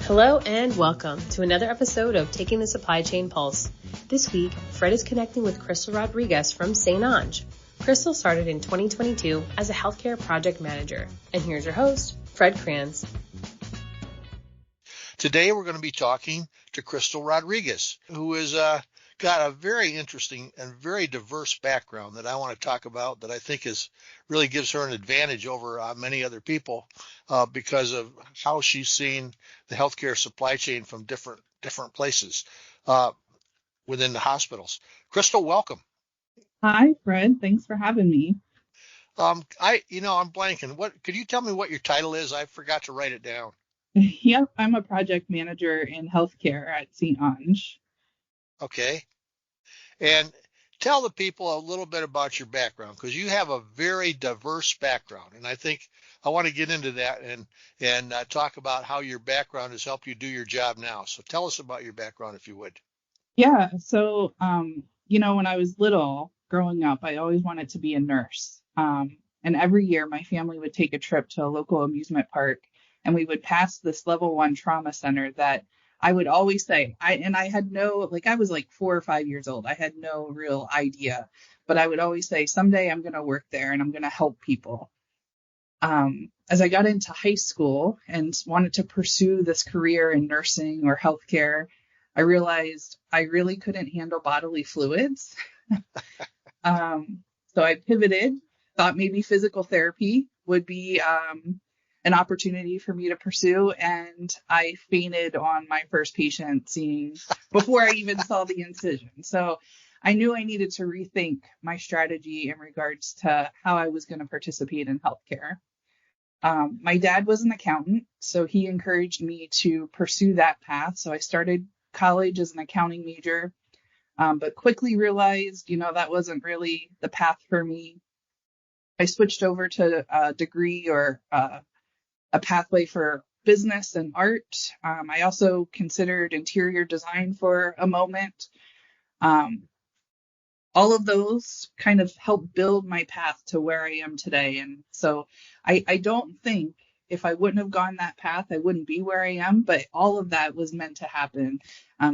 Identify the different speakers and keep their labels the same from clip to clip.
Speaker 1: Hello and welcome to another episode of Taking the Supply Chain Pulse. This week, Fred is connecting with Crystal Rodriguez from St. Ange. Crystal started in 2022 as a healthcare project manager. And here's your host, Fred Crans.
Speaker 2: Today we're going to be talking to Crystal Rodriguez, who has got a very interesting and very diverse background that I want to talk about that I think really gives her an advantage over many other people because of how she's seen the healthcare supply chain from different places within the hospitals. Crystal, welcome.
Speaker 3: Hi, Fred. Thanks for having me.
Speaker 2: I'm blanking. Could you tell me what your title is? I forgot to write it down.
Speaker 3: Yep, I'm a project manager in healthcare at St. Ange.
Speaker 2: Okay. And tell the people a little bit about your background, because you have a very diverse background. And I think I want to get into that and talk about how your background has helped you do your job now. So tell us about your background, if you would.
Speaker 3: Yeah, so, when I was little, growing up, I always wanted to be a nurse. And every year my family would take a trip to a local amusement park, and we would pass this level 1 trauma center that I would always say, I had I was like 4 or 5 years old. I had no real idea, but I would always say, someday I'm going to work there and I'm going to help people. As I got into high school and wanted to pursue this career in nursing or healthcare, I realized I really couldn't handle bodily fluids. So I pivoted, thought maybe physical therapy would be an opportunity for me to pursue, and I fainted on my first patient seeing before I even saw the incision. So I knew I needed to rethink my strategy in regards to how I was going to participate in healthcare. My dad was an accountant, so he encouraged me to pursue that path. So I started college as an accounting major, but quickly realized, that wasn't really the path for me. I switched over to a degree or a pathway for business and art. I also considered interior design for a moment. All of those kind of helped build my path to where I am today. And so I don't think if I wouldn't have gone that path, I wouldn't be where I am. But all of that was meant to happen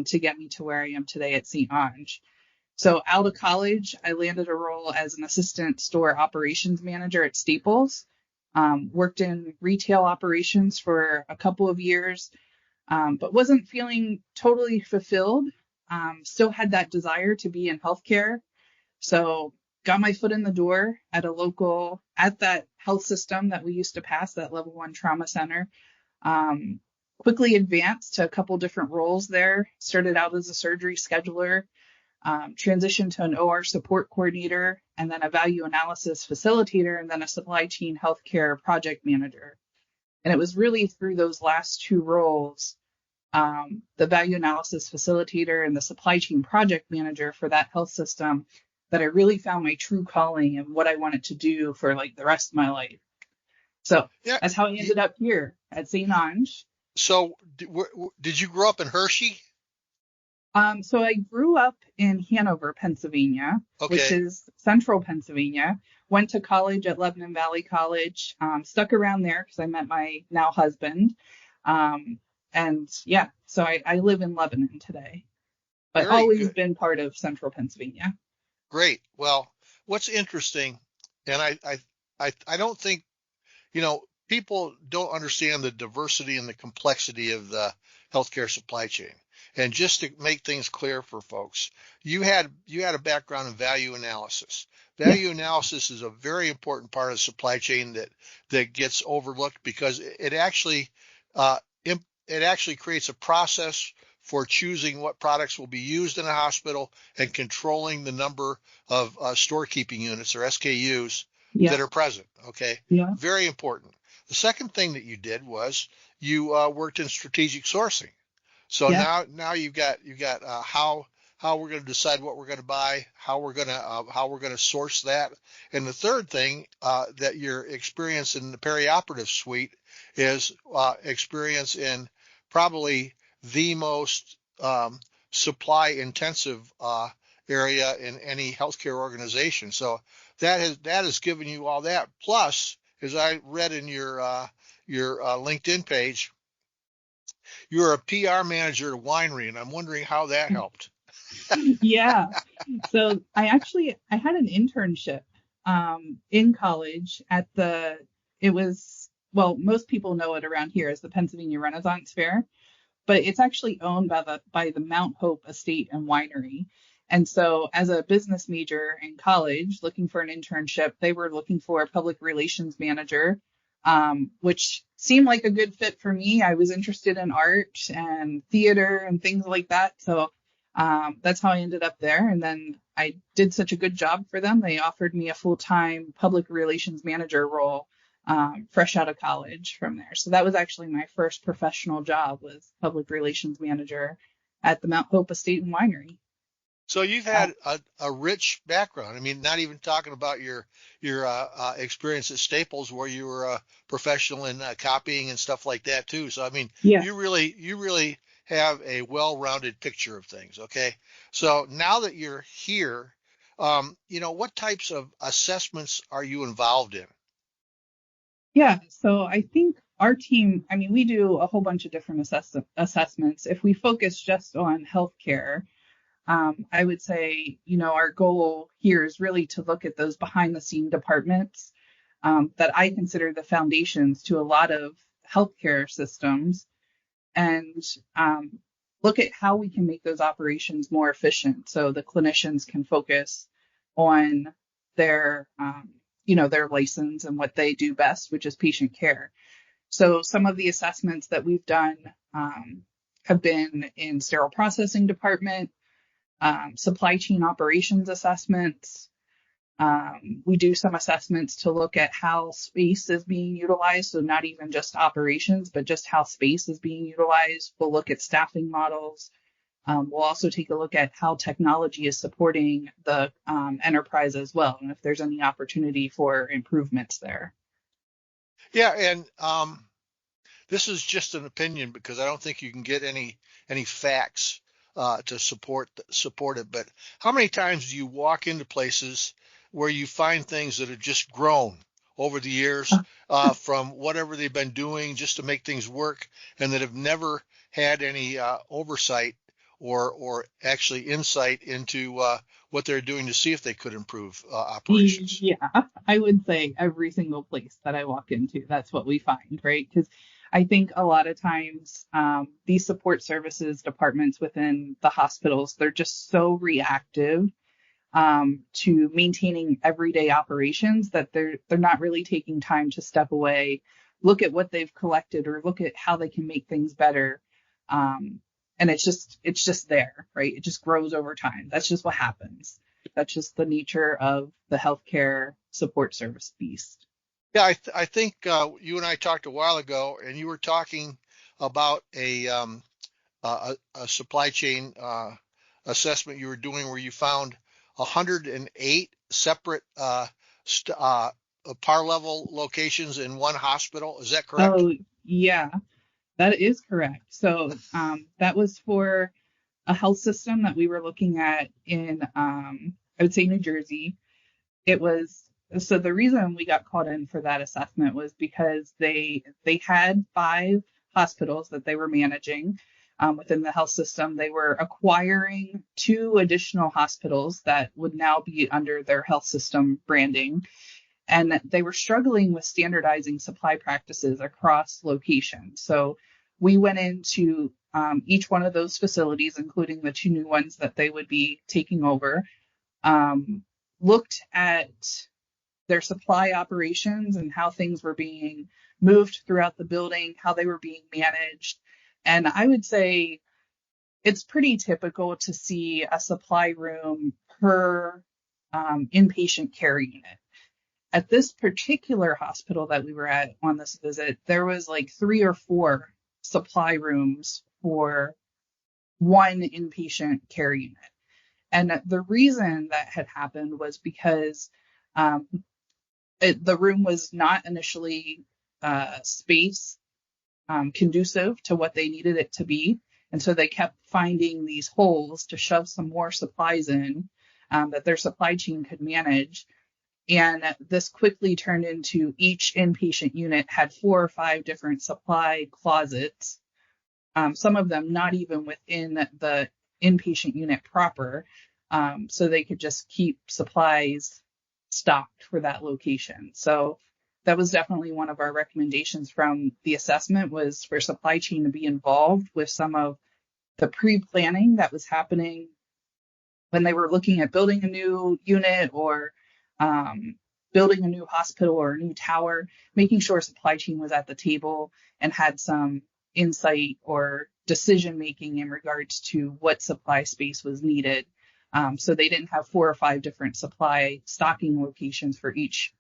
Speaker 3: to get me to where I am today at St. Ange. So out of college, I landed a role as an assistant store operations manager at Staples. Worked in retail operations for a couple of years, but wasn't feeling totally fulfilled. Still had that desire to be in healthcare. So got my foot in the door at that health system that we used to pass, that level 1 trauma center. Quickly advanced to a couple different roles there. Started out as a surgery scheduler, transitioned to an OR support coordinator, and then a value analysis facilitator, and then a supply chain healthcare project manager. And it was really through those last 2 roles, the value analysis facilitator and the supply chain project manager for that health system, that I really found my true calling and what I wanted to do for the rest of my life. So yeah, that's how I ended up here at St. Ange.
Speaker 2: So did you grow up in Hershey?
Speaker 3: So I grew up in Hanover, Pennsylvania, which is central Pennsylvania. Went to college at Lebanon Valley College, stuck around there because I met my now husband. So I live in Lebanon today, but always been part of central Pennsylvania.
Speaker 2: Great. Well, what's interesting, and I don't think, people don't understand the diversity and the complexity of the healthcare supply chain. And just to make things clear for folks, you had a background in value analysis. Value analysis is a very important part of the supply chain that gets overlooked because it actually creates a process for choosing what products will be used in a hospital and controlling the number of storekeeping units or SKUs that are present. Okay.
Speaker 3: Yeah.
Speaker 2: Very important. The second thing that you did was you worked in strategic sourcing. So now you've got how we're going to decide what we're going to buy, how we're going to source that, and the third thing that your experience in the perioperative suite is experience in probably the most supply intensive area in any healthcare organization. So that has given you all that. Plus, as I read in your LinkedIn page, you're a PR manager at a winery, and I'm wondering how that helped.
Speaker 3: Yeah. So I had an internship in college at it was, well, most people know it around here as the Pennsylvania Renaissance Fair, but it's actually owned by the Mount Hope Estate and Winery. And so as a business major in college looking for an internship, they were looking for a public relations manager, which seemed like a good fit for me. I was interested in art and theater and things like that. So that's how I ended up there. And then I did such a good job for them. They offered me a full-time public relations manager role, fresh out of college from there. So that was actually my first professional job, was public relations manager at the Mount Hope Estate and Winery.
Speaker 2: So you've had a rich background. I mean, not even talking about your experience at Staples, where you were a professional in copying and stuff like that too. So I mean,
Speaker 3: Yeah.
Speaker 2: you really have a well-rounded picture of things. Okay, so now that you're here, what types of assessments are you involved in?
Speaker 3: Yeah. So I think our team, I mean, we do a whole bunch of different assessments. If we focus just on healthcare, I would say, our goal here is really to look at those behind the scene departments that I consider the foundations to a lot of healthcare systems, and look at how we can make those operations more efficient so the clinicians can focus on their, their license and what they do best, which is patient care. So some of the assessments that we've done have been in sterile processing department, supply chain operations assessments. We do some assessments to look at how space is being utilized. So not even just operations, but just how space is being utilized. We'll look at staffing models. We'll also take a look at how technology is supporting the enterprise as well, and if there's any opportunity for improvements there.
Speaker 2: Yeah, and this is just an opinion because I don't think you can get any facts to support it. But how many times do you walk into places where you find things that have just grown over the years from whatever they've been doing just to make things work, and that have never had any oversight or actually insight into what they're doing to see if they could improve operations?
Speaker 3: Yeah, I would say every single place that I walk into, that's what we find, right? Because I think a lot of times these support services departments within the hospitals, they're just so reactive to maintaining everyday operations that they're not really taking time to step away, look at what they've collected, or look at how they can make things better. And it's just there, right? It just grows over time. That's just what happens. That's just the nature of the healthcare support service beast.
Speaker 2: Yeah, I think you and I talked a while ago, and you were talking about a supply chain assessment you were doing where you found 108 separate par level locations in one hospital. Is that correct?
Speaker 3: Oh, yeah, that is correct. So that was for a health system that we were looking at in, I would say, New Jersey. So the reason we got called in for that assessment was because they had 5 hospitals that they were managing within the health system. They were acquiring 2 additional hospitals that would now be under their health system branding. And they were struggling with standardizing supply practices across locations. So we went into each one of those facilities, including the 2 new ones that they would be taking over, looked at their supply operations and how things were being moved throughout the building, how they were being managed. And I would say it's pretty typical to see a supply room per inpatient care unit. At this particular hospital that we were at on this visit, there was like 3 or 4 supply rooms for one inpatient care unit. And the reason that had happened was because the room was not initially space conducive to what they needed it to be. And so they kept finding these holes to shove some more supplies in that their supply chain could manage. And this quickly turned into each inpatient unit had 4 or 5 different supply closets, some of them not even within the inpatient unit proper, so they could just keep supplies stocked for that location. So that was definitely one of our recommendations from the assessment, was for supply chain to be involved with some of the pre-planning that was happening when they were looking at building a new unit or building a new hospital or a new tower, making sure supply chain was at the table and had some insight or decision making in regards to what supply space was needed. So they didn't have 4 or 5 different supply stocking locations for each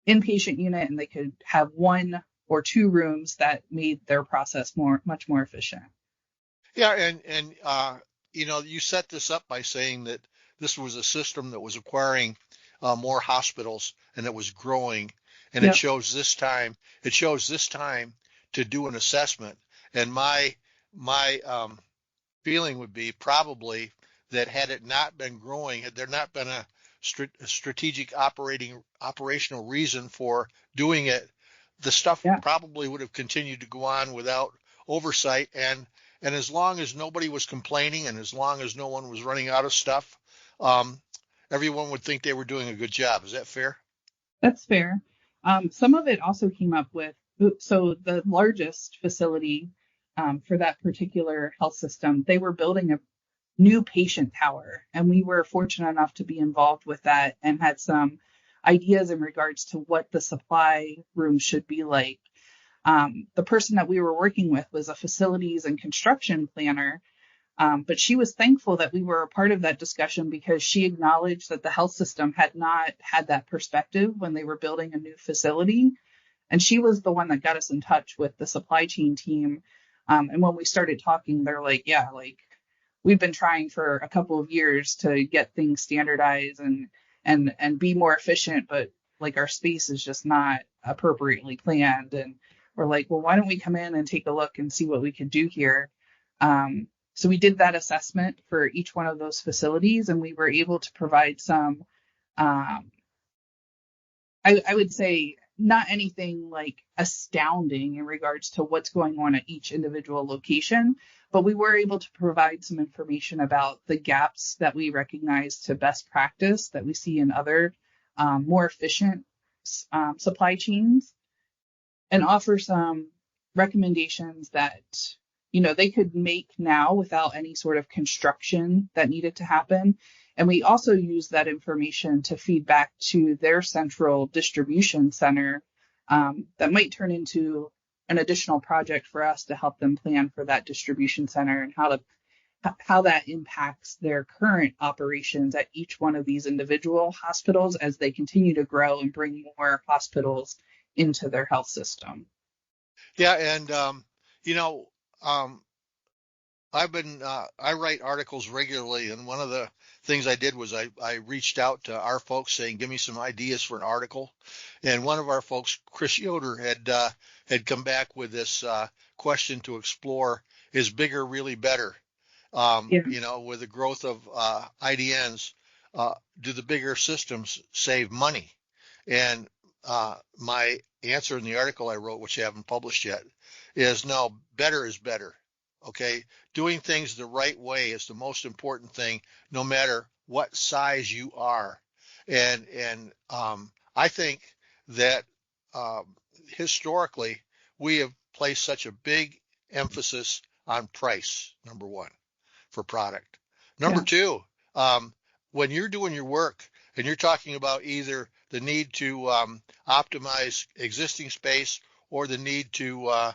Speaker 3: inpatient unit, and they could have 1 or 2 rooms that made their process much more efficient.
Speaker 2: Yeah, and you set this up by saying that this was a system that was acquiring more hospitals and it was growing, and
Speaker 3: Yep.
Speaker 2: it shows this time to do an assessment. And my feeling would be probably that had it not been growing, had there not been a strategic operational reason for doing it, the stuff
Speaker 3: Yeah.
Speaker 2: probably would have continued to go on without oversight. And as long as nobody was complaining and as long as no one was running out of stuff, everyone would think they were doing a good job. Is that fair?
Speaker 3: That's fair. Some of it also came up with, so the largest facility for that particular health system, they were building a new patient tower, and we were fortunate enough to be involved with that and had some ideas in regards to what the supply room should be like. The person that we were working with was a facilities and construction planner, but she was thankful that we were a part of that discussion because she acknowledged that the health system had not had that perspective when they were building a new facility. And she was the one that got us in touch with the supply chain team. And when we started talking, they're like, yeah, like we've been trying for a couple of years to get things standardized and be more efficient, but like our space is just not appropriately planned. And we're like, well, why don't we come in and take a look and see what we can do here? So we did that assessment for each one of those facilities, and we were able to provide some, I would say, not anything like astounding in regards to what's going on at each individual location, but we were able to provide some information about the gaps that we recognize to best practice that we see in other more efficient supply chains, and offer some recommendations that they could make now without any sort of construction that needed to happen. And we also use that information to feed back to their central distribution center that might turn into an additional project for us to help them plan for that distribution center and how that impacts their current operations at each one of these individual hospitals as they continue to grow and bring more hospitals into their health system.
Speaker 2: Yeah, and I write articles regularly, and one of the things I did was I reached out to our folks saying, give me some ideas for an article. And one of our folks, Chris Yoder, had come back with this question to explore: is bigger really better? With the growth of IDNs, do the bigger systems save money? And my answer in the article I wrote, which I haven't published yet, is no, better is better. Okay, doing things the right way is the most important thing, no matter what size you are. And I think that historically we have placed such a big emphasis on price, number one, for product. Number two, when you're doing your work and you're talking about either the need to optimize existing space or the need to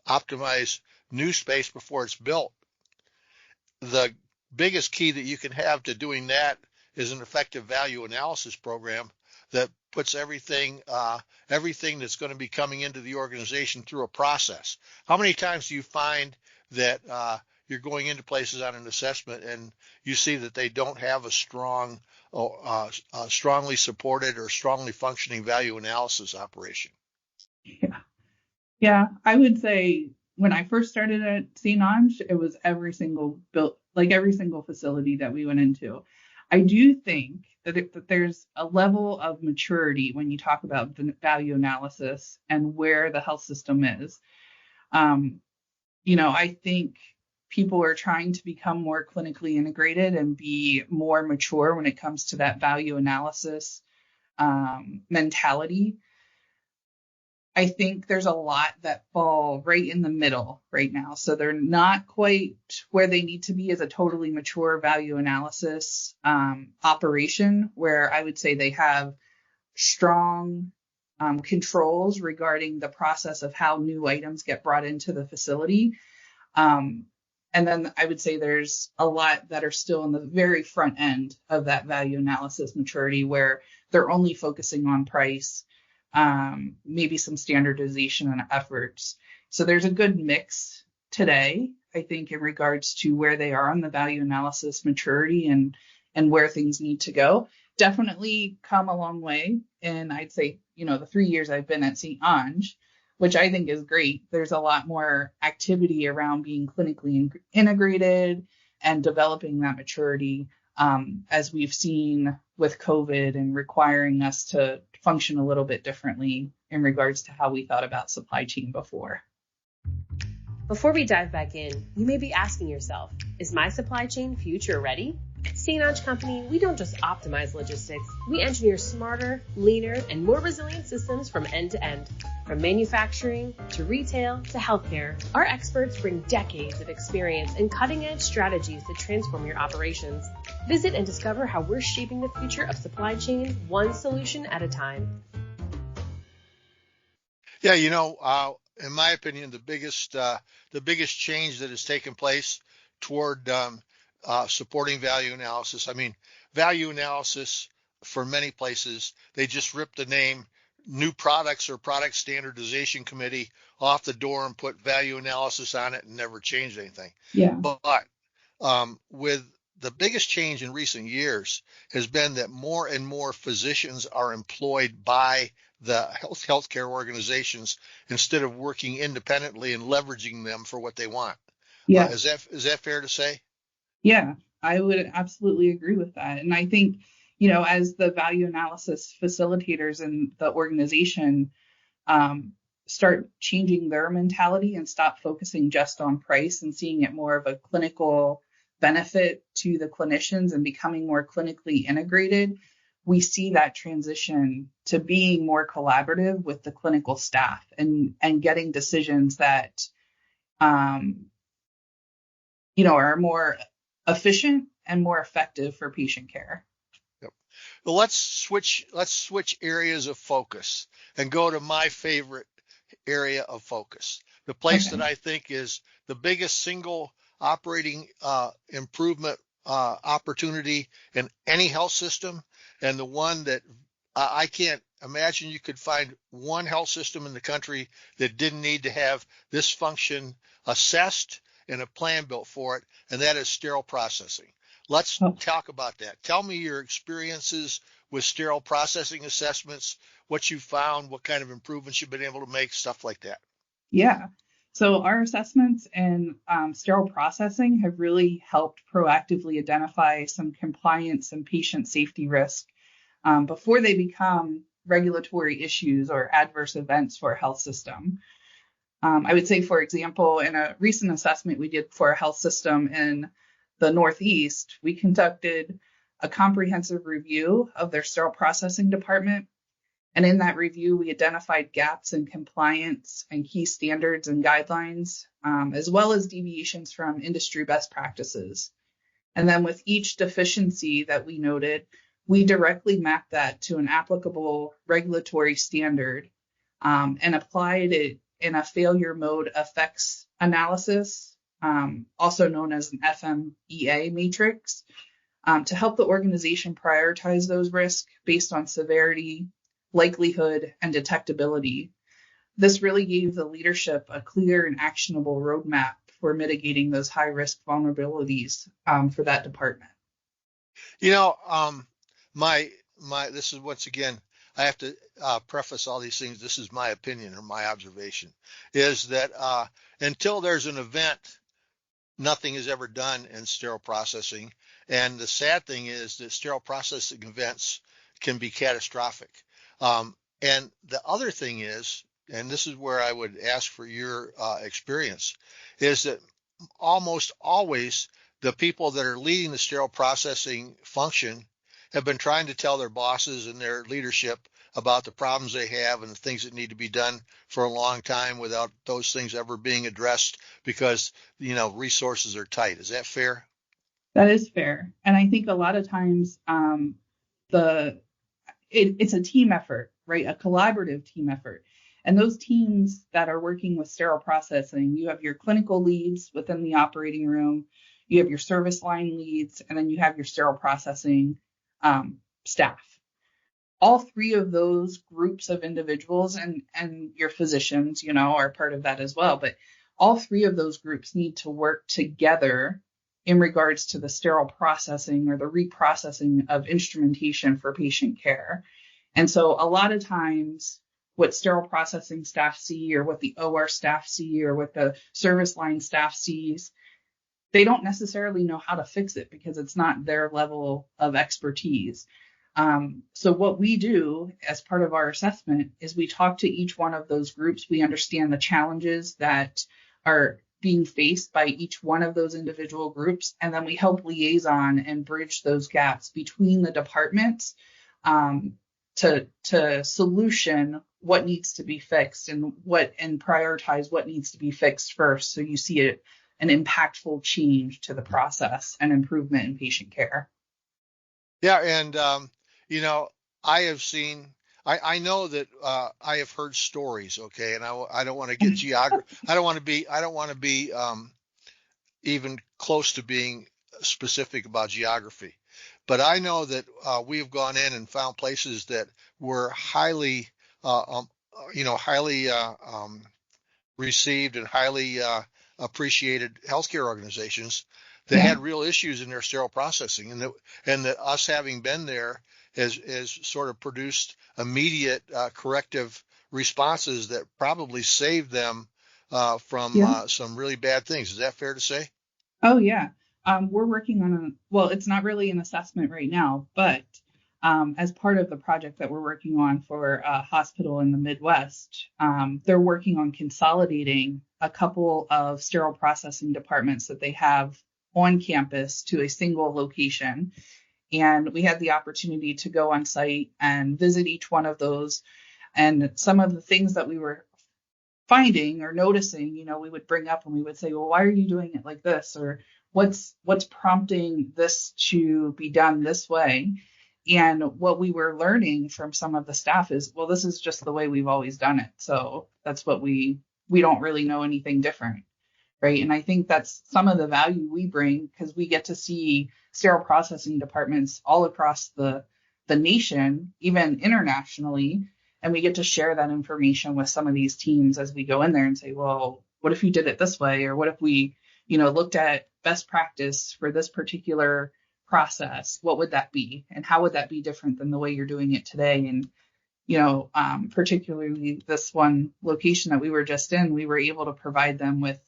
Speaker 2: optimize new space before it's built, the biggest key that you can have to doing that is an effective value analysis program that puts everything that's going to be coming into the organization through a process. How many times do you find that you're going into places on an assessment and you see that they don't have a strongly supported or strongly functioning value analysis operation?
Speaker 3: Yeah, I would say when I first started at St. Ange, it was every single facility that we went into. I do think that there's a level of maturity when you talk about value analysis and where the health system is. I think people are trying to become more clinically integrated and be more mature when it comes to that value analysis mentality. I think there's a lot that fall right in the middle right now. So they're not quite where they need to be as a totally mature value analysis operation, where I would say they have strong controls regarding the process of how new items get brought into the facility. And then I would say there's a lot that are still in the very front end of that value analysis maturity, where they're only focusing on price, maybe some standardization and efforts. So there's a good mix today, I think, in regards to where they are on the value analysis maturity and where things need to go. Definitely come a long way. And I'd say, the 3 years I've been at St. Ange, which I think is great. There's a lot more activity around being clinically integrated and developing that maturity, as we've seen with COVID and requiring us to function a little bit differently in regards to how we thought about supply chain before.
Speaker 1: Before we dive back in, you may be asking yourself, is my supply chain future ready? At St. Ange Company, we don't just optimize logistics, we engineer smarter, leaner, and more resilient systems from end to end. From manufacturing to retail to healthcare, our experts bring decades of experience and cutting-edge strategies to transform your operations. Visit and discover how we're shaping the future of supply chain, one solution at a time.
Speaker 2: Yeah, in my opinion, the biggest change that has taken place toward supporting value analysis. I mean, value analysis for many places, they just ripped the name new products or product standardization committee off the door and put value analysis on it and never changed anything.
Speaker 3: Yeah.
Speaker 2: But with the biggest change in recent years has been that more and more physicians are employed by the healthcare organizations instead of working independently and leveraging them for what they want.
Speaker 3: Yeah.
Speaker 2: Is that fair to say?
Speaker 3: Yeah, I would absolutely agree with that. And I think, as the value analysis facilitators in the organization start changing their mentality and stop focusing just on price and seeing it more of a clinical benefit to the clinicians and becoming more clinically integrated, we see that transition to being more collaborative with the clinical staff and getting decisions that, are more efficient and more effective for patient care.
Speaker 2: Yep. Well, let's switch areas of focus and go to my favorite area of focus. The place that I think is the biggest single operating improvement opportunity in any health system, and the one that I can't imagine you could find one health system in the country that didn't need to have this function assessed and a plan built for it, and that is sterile processing. Let's talk about that. Tell me your experiences with sterile processing assessments, what you found, what kind of improvements you've been able to make, stuff like that.
Speaker 3: Yeah. So our assessments and sterile processing have really helped proactively identify some compliance and patient safety risk before they become regulatory issues or adverse events for a health system. I would say, for example, in a recent assessment we did for a health system in the Northeast, we conducted a comprehensive review of their sterile processing department. And in that review, we identified gaps in compliance and key standards and guidelines, as well as deviations from industry best practices. And then with each deficiency that we noted, we directly mapped that to an applicable regulatory standard and applied it in a failure mode effects analysis, also known as an FMEA matrix, to help the organization prioritize those risks based on severity, likelihood, and detectability. This really gave the leadership a clear and actionable roadmap for mitigating those high-risk vulnerabilities for that department.
Speaker 2: This is, once again, I have to preface all these things. This is my opinion or my observation, is that until there's an event nothing is ever done in sterile processing. And the sad thing is that sterile processing events can be catastrophic. And the other thing is, and this is where I would ask for your experience, is that almost always the people that are leading the sterile processing function have been trying to tell their bosses and their leadership about the problems they have and the things that need to be done for a long time without those things ever being addressed because, resources are tight. Is that fair?
Speaker 3: That is fair. And I think a lot of times it's a team effort, right? A collaborative team effort. And those teams that are working with sterile processing, you have your clinical leads within the operating room, you have your service line leads, and then you have your sterile processing staff. All three of those groups of individuals and your physicians, are part of that as well. But all three of those groups need to work together in regards to the sterile processing or the reprocessing of instrumentation for patient care. And so a lot of times what sterile processing staff see or what the OR staff see or what the service line staff sees, they don't necessarily know how to fix it because it's not their level of expertise. So what we do as part of our assessment is we talk to each one of those groups. We understand the challenges that are being faced by each one of those individual groups, and then we help liaison and bridge those gaps between the departments to solution what needs to be fixed and prioritize what needs to be fixed first. So you see an impactful change to the process and improvement in patient care.
Speaker 2: Yeah, and I have seen. I know that I have heard stories. Okay, and I don't want to get geography. I don't want to be even close to being specific about geography. But I know that we have gone in and found places that were highly, highly received and highly appreciated healthcare organizations that had real issues in their sterile processing, and that us having been there has sort of produced immediate corrective responses that probably saved them from some really bad things. Is that fair to say?
Speaker 3: Oh, yeah. We're working on it's not really an assessment right now, but as part of the project that we're working on for a hospital in the Midwest, they're working on consolidating a couple of sterile processing departments that they have on campus to a single location. And we had the opportunity to go on site and visit each one of those. And some of the things that we were finding or noticing, we would bring up and we would say, well, why are you doing it like this? Or what's prompting this to be done this way? And what we were learning from some of the staff is, well, this is just the way we've always done it. So that's what we don't really know anything different. Right. And I think that's some of the value we bring because we get to see sterile processing departments all across the nation, even internationally. And we get to share that information with some of these teams as we go in there and say, well, what if you did it this way? Or what if we, looked at best practice for this particular process? What would that be? And how would that be different than the way you're doing it today? And, particularly this one location that we were just in, we were able to provide them with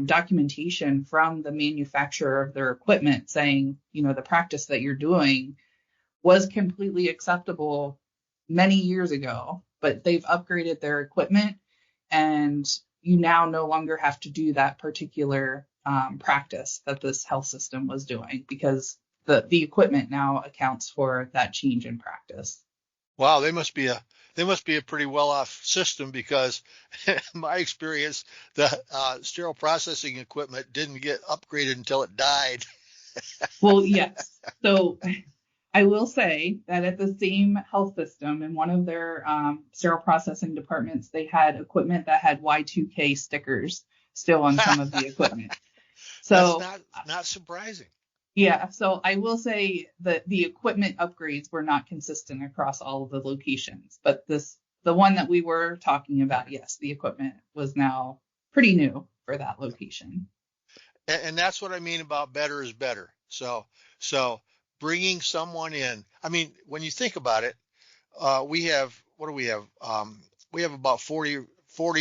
Speaker 3: documentation from the manufacturer of their equipment saying, the practice that you're doing was completely acceptable many years ago, but they've upgraded their equipment and you now no longer have to do that particular practice that this health system was doing because the equipment now accounts for that change in practice.
Speaker 2: Wow, they must be a pretty well-off system because in my experience, the sterile processing equipment didn't get upgraded until it died.
Speaker 3: Well, yes. So I will say that at the same health system in one of their sterile processing departments, they had equipment that had Y2K stickers still on some of the equipment. So
Speaker 2: that's not surprising.
Speaker 3: Yeah, so I will say that the equipment upgrades were not consistent across all of the locations, but the one that we were talking about, yes, the equipment was now pretty new for that location.
Speaker 2: And that's what I mean about better is better. So bringing someone in, I mean, when you think about it, we have about 40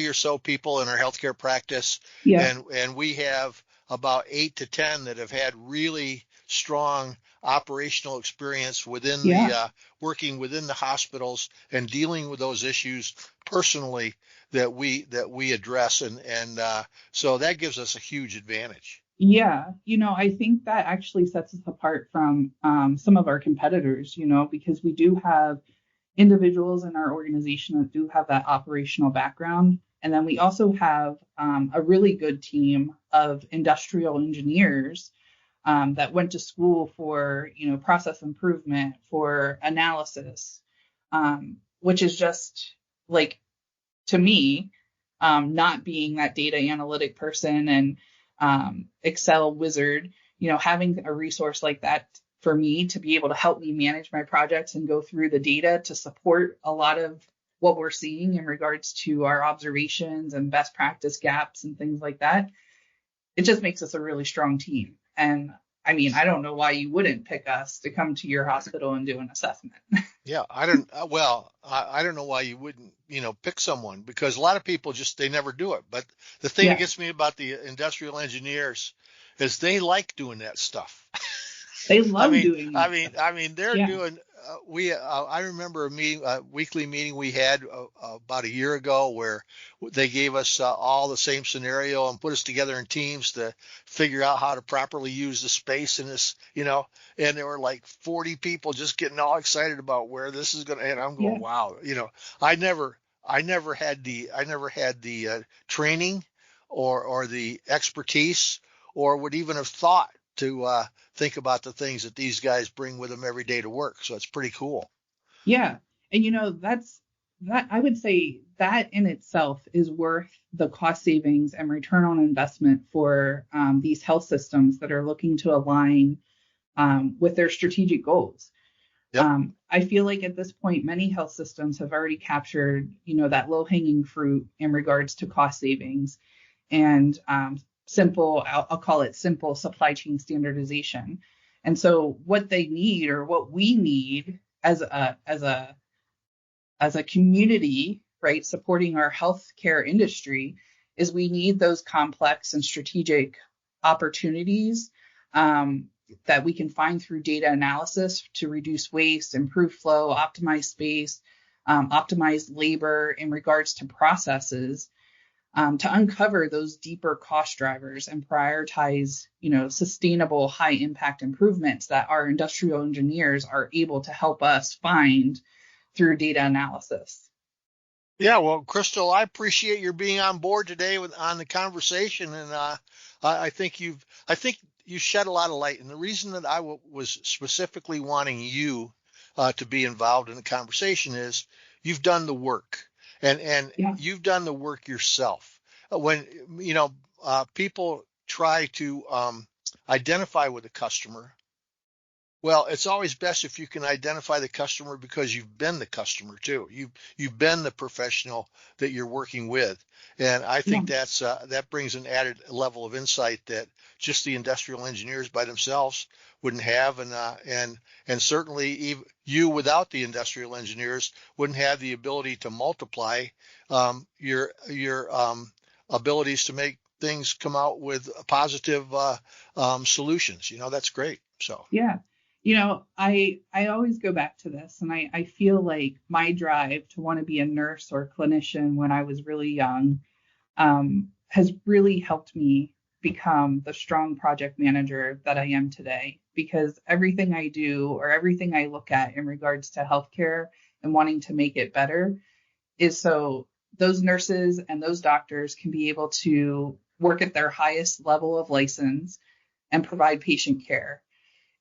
Speaker 2: or so people in our healthcare practice,
Speaker 3: yeah.
Speaker 2: and we have about 8 to 10 that have had really strong operational experience within the working within the hospitals and dealing with those issues personally that we address, and so that gives us a huge advantage.
Speaker 3: Yeah, I think that actually sets us apart from some of our competitors, because we do have individuals in our organization that do have that operational background. And then we also have a really good team of industrial engineers that went to school for, process improvement, for analysis, which is just like, to me, not being that data analytic person and Excel wizard, having a resource like that for me to be able to help me manage my projects and go through the data to support a lot of what we're seeing in regards to our observations and best practice gaps and things like that. It just makes us a really strong team. And I mean, I don't know why you wouldn't pick us to come to your hospital and do an assessment.
Speaker 2: Yeah, I don't know why you wouldn't, pick someone, because a lot of people they never do it. But the thing that gets me about the industrial engineers is they like doing that stuff.
Speaker 3: They love doing it.
Speaker 2: I mean, they're doing. I remember a weekly meeting we had about a year ago where they gave us all the same scenario and put us together in teams to figure out how to properly use the space in this, and there were like 40 people just getting all excited about where this is going to, and I'm going, wow, I never had the training or the expertise, or would even have thought to think about the things that these guys bring with them every day to work. So it's pretty cool.
Speaker 3: Yeah. And that I would say that in itself is worth the cost savings and return on investment for these health systems that are looking to align with their strategic goals. Yep. I feel like at this point, many health systems have already captured, that low hanging fruit in regards to cost savings and simple, I'll call it simple supply chain standardization. And so what they need, or what we need as a community, right, supporting our healthcare industry, is we need those complex and strategic opportunities that we can find through data analysis to reduce waste, improve flow, optimize space, optimize labor in regards to processes, to uncover those deeper cost drivers and prioritize, sustainable high impact improvements that our industrial engineers are able to help us find through data analysis.
Speaker 2: Yeah, well, Crystal, I appreciate your being on board today on the conversation, and I think you shed a lot of light. And the reason that I was specifically wanting you to be involved in the conversation is you've done the work, and you've done the work yourself. When people try to identify with a customer, well, it's always best if you can identify the customer because you've been the customer too. You've been the professional that you're working with, and I think that brings an added level of insight that just the industrial engineers by themselves wouldn't have, and certainly even you without the industrial engineers wouldn't have the ability to multiply your abilities to make things come out with positive solutions. That's great. So
Speaker 3: yeah. I always go back to this, and I feel like my drive to want to be a nurse or clinician when I was really young has really helped me become the strong project manager that I am today, because everything I do or everything I look at in regards to healthcare and wanting to make it better is so those nurses and those doctors can be able to work at their highest level of license and provide patient care.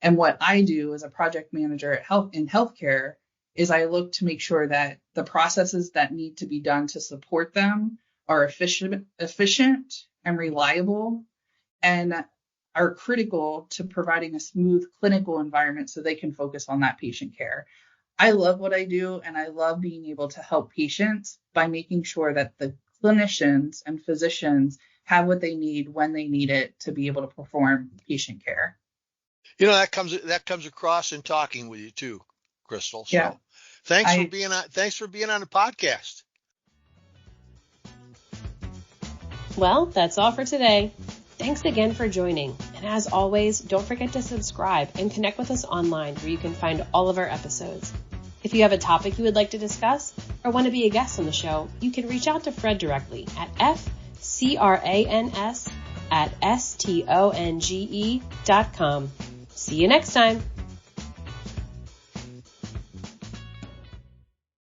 Speaker 3: And what I do as a project manager in healthcare is I look to make sure that the processes that need to be done to support them are efficient and reliable, and are critical to providing a smooth clinical environment so they can focus on that patient care. I love what I do, and I love being able to help patients by making sure that the clinicians and physicians have what they need when they need it to be able to perform patient care.
Speaker 2: That comes across in talking with you too, Crystal. So thanks for being on the podcast.
Speaker 1: Well, that's all for today. Thanks again for joining. And as always, don't forget to subscribe and connect with us online where you can find all of our episodes. If you have a topic you would like to discuss or want to be a guest on the show, you can reach out to Fred directly at fcrans@stonge.com. See you next time.